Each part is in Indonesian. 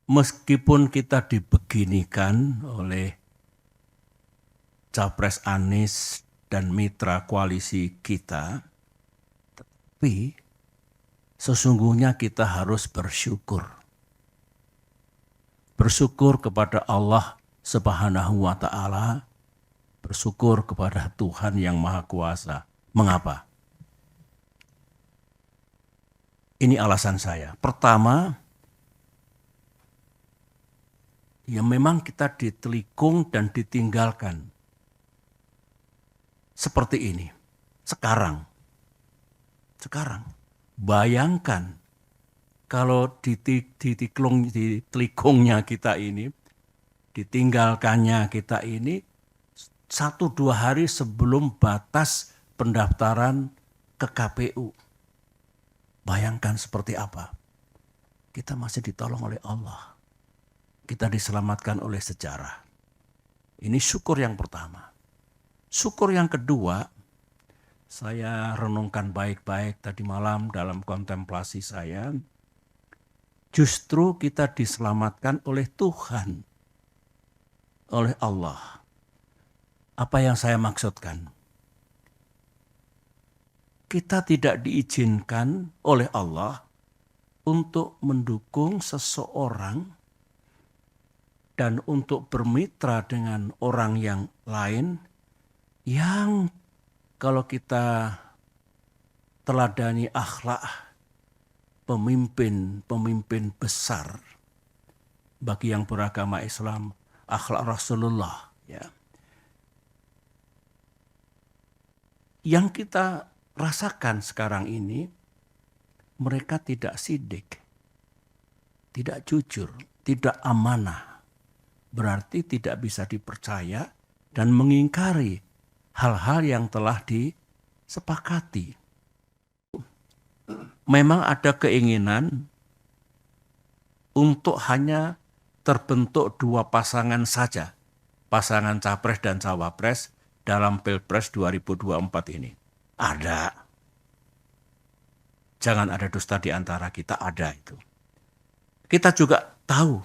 meskipun kita dibeginikan oleh Capres Anies dan mitra koalisi kita, tapi sesungguhnya kita harus bersyukur. Bersyukur kepada Allah Subhanahu wa Ta'ala, bersyukur kepada Tuhan yang Maha Kuasa. Mengapa? Ini alasan saya. Pertama, ya memang kita ditelikung dan ditinggalkan. Seperti ini. Sekarang. Bayangkan kalau ditelikungnya kita ini, ditinggalkannya kita ini, 1-2 hari sebelum batas pendaftaran ke KPU. Bayangkan seperti apa. Kita masih ditolong oleh Allah. Kita diselamatkan oleh sejarah. Ini syukur yang pertama. Syukur yang kedua, saya renungkan baik-baik tadi malam dalam kontemplasi saya. Justru kita diselamatkan oleh Tuhan, oleh Allah. Apa yang saya maksudkan? Kita tidak diizinkan oleh Allah untuk mendukung seseorang dan untuk bermitra dengan orang yang lain yang kalau kita teladani akhlak pemimpin besar bagi yang beragama Islam, akhlak Rasulullah, ya. Yang kita rasakan sekarang ini, mereka tidak sidik, tidak jujur, tidak amanah. Berarti tidak bisa dipercaya dan mengingkari hal-hal yang telah disepakati. Memang ada keinginan untuk hanya terbentuk 2 pasangan saja, pasangan capres dan cawapres dalam Pilpres 2024 ini. Ada. Jangan ada dusta di antara kita, ada itu. Kita juga tahu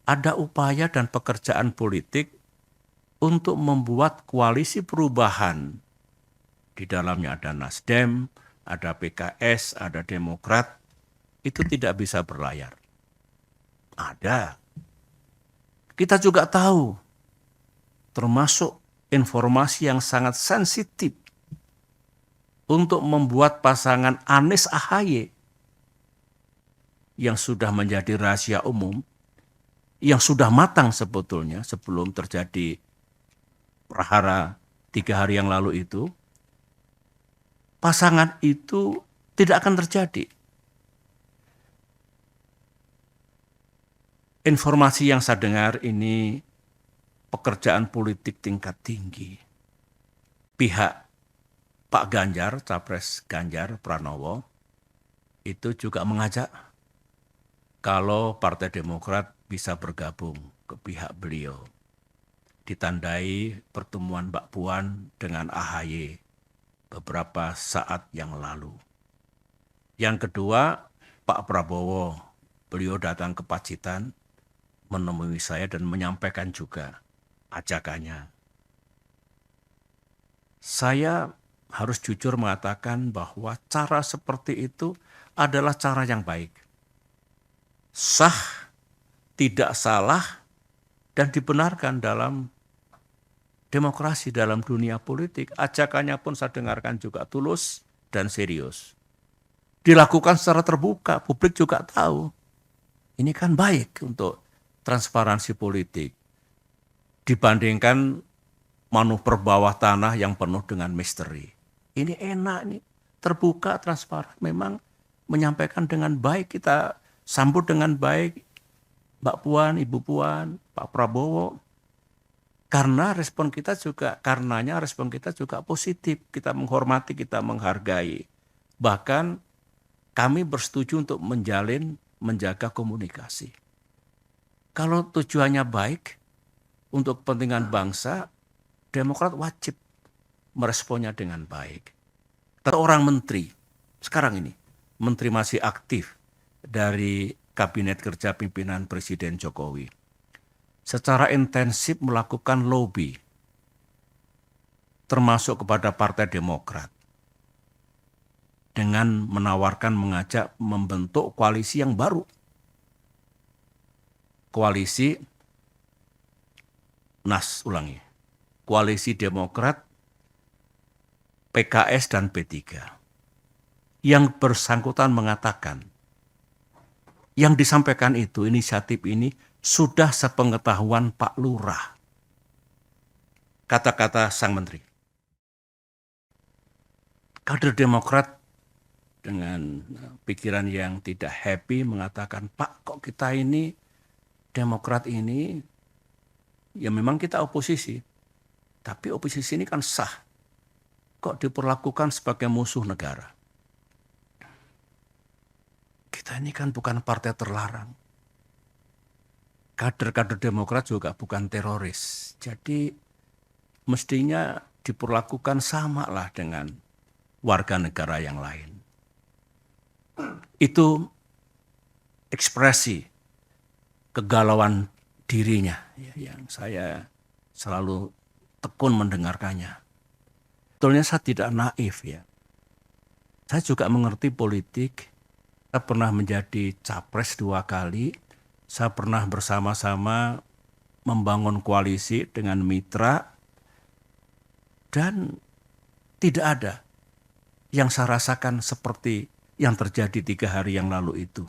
ada upaya dan pekerjaan politik untuk membuat koalisi perubahan. Di dalamnya ada Nasdem, ada PKS, ada Demokrat. Itu tidak bisa berlayar. Ada. Kita juga tahu, termasuk informasi yang sangat sensitif untuk membuat pasangan Anies Ahaye yang sudah menjadi rahasia umum, yang sudah matang sebetulnya sebelum terjadi prahara 3 hari yang lalu itu, pasangan itu tidak akan terjadi. Informasi yang saya dengar ini pekerjaan politik tingkat tinggi. Pihak Pak Ganjar, Capres Ganjar Pranowo, itu juga mengajak kalau Partai Demokrat bisa bergabung ke pihak beliau. Ditandai pertemuan Mbak Puan dengan AHY beberapa saat yang lalu. Yang kedua, Pak Prabowo, beliau datang ke Pacitan, menemui saya dan menyampaikan juga ajakannya. Saya harus jujur mengatakan bahwa cara seperti itu adalah cara yang baik. Sah, tidak salah, dan dibenarkan dalam demokrasi, dalam dunia politik. Ajakannya pun saya dengarkan juga tulus dan serius. Dilakukan secara terbuka, publik juga tahu. Ini kan baik untuk transparansi politik. Dibandingkan manuver bawah tanah yang penuh dengan misteri. Ini enak nih, terbuka, transparan. Memang menyampaikan dengan baik, kita sambut dengan baik Mbak Puan, Ibu Puan, Pak Prabowo. Karenanya respon kita juga positif. Kita menghormati, kita menghargai. Bahkan kami bersetuju untuk menjaga komunikasi. Kalau tujuannya baik untuk kepentingan bangsa, Demokrat wajib meresponnya dengan baik. Seorang menteri, sekarang ini, menteri masih aktif dari Kabinet Kerja Pimpinan Presiden Jokowi secara intensif melakukan lobby, termasuk kepada Partai Demokrat, dengan menawarkan mengajak membentuk koalisi yang baru. Koalisi Demokrat, PKS, dan P3. Yang bersangkutan mengatakan, yang disampaikan itu, inisiatif ini sudah sepengetahuan Pak Lurah. Kata-kata sang menteri. Kader Demokrat dengan pikiran yang tidak happy mengatakan, Pak, kok kita ini, Demokrat ini, ya memang kita oposisi. Tapi oposisi ini kan sah. Kok diperlakukan sebagai musuh negara? Kita ini kan bukan partai terlarang. Kader-kader Demokrat juga bukan teroris. Jadi mestinya diperlakukan sama lah dengan warga negara yang lain. Itu ekspresi kegalauan dirinya yang saya selalu tekun mendengarkannya. Sebetulnya saya tidak naif ya. Saya juga mengerti politik. Saya pernah menjadi capres 2 kali. Saya pernah bersama-sama membangun koalisi dengan mitra. Dan tidak ada yang saya rasakan seperti yang terjadi 3 hari yang lalu itu.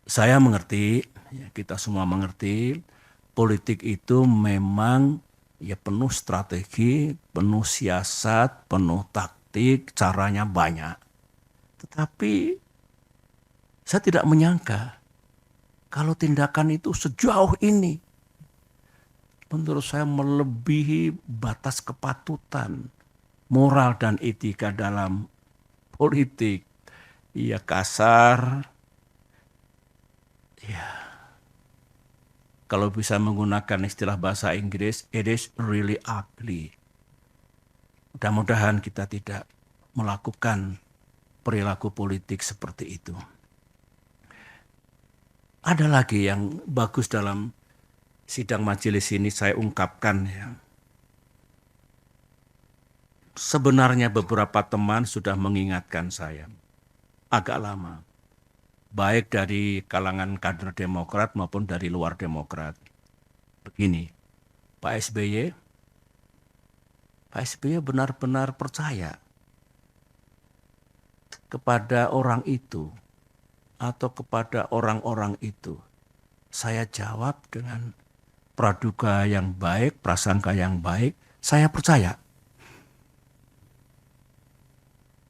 Saya mengerti, ya kita semua mengerti, politik itu memang ya penuh strategi, penuh siasat, penuh taktik, caranya banyak. Tetapi saya tidak menyangka kalau tindakan itu sejauh ini, menurut saya melebihi batas kepatutan, moral dan etika dalam politik. Ya kasar, ya kalau bisa menggunakan istilah bahasa Inggris, it is really ugly. Mudah-mudahan kita tidak melakukan perilaku politik seperti itu. Ada lagi yang bagus dalam sidang majelis ini saya ungkapkan ya. Sebenarnya beberapa teman sudah mengingatkan saya agak lama. Baik dari kalangan kader Demokrat maupun dari luar Demokrat. Begini, Pak SBY benar-benar percaya kepada orang itu atau kepada orang-orang itu. Saya jawab dengan praduga yang baik, prasangka yang baik, saya percaya.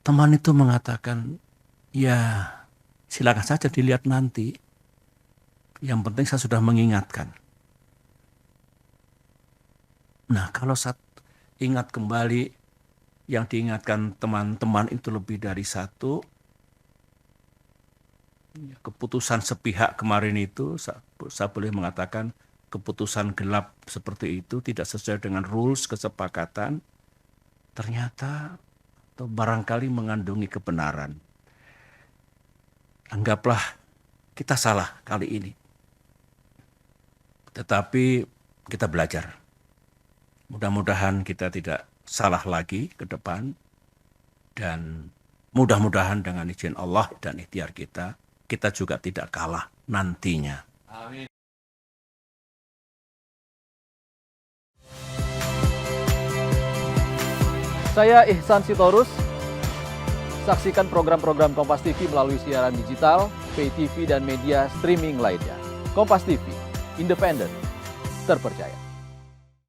Teman itu mengatakan, ya silakan saja dilihat nanti. Yang penting saya sudah mengingatkan. Nah, kalau saya ingat kembali yang diingatkan teman-teman itu lebih dari satu, keputusan sepihak kemarin itu, saya boleh mengatakan keputusan gelap seperti itu tidak sesuai dengan rules kesepakatan, ternyata atau barangkali mengandungi kebenaran. Anggaplah kita salah kali ini. Tetapi kita belajar. Mudah-mudahan kita tidak salah lagi ke depan. Dan mudah-mudahan dengan izin Allah dan ikhtiar kita juga tidak kalah nantinya. Amin. Saya Ihsan Sitorus. Saksikan program-program Kompas TV melalui siaran digital, pay TV, dan media streaming lainnya. Kompas TV, independen, terpercaya.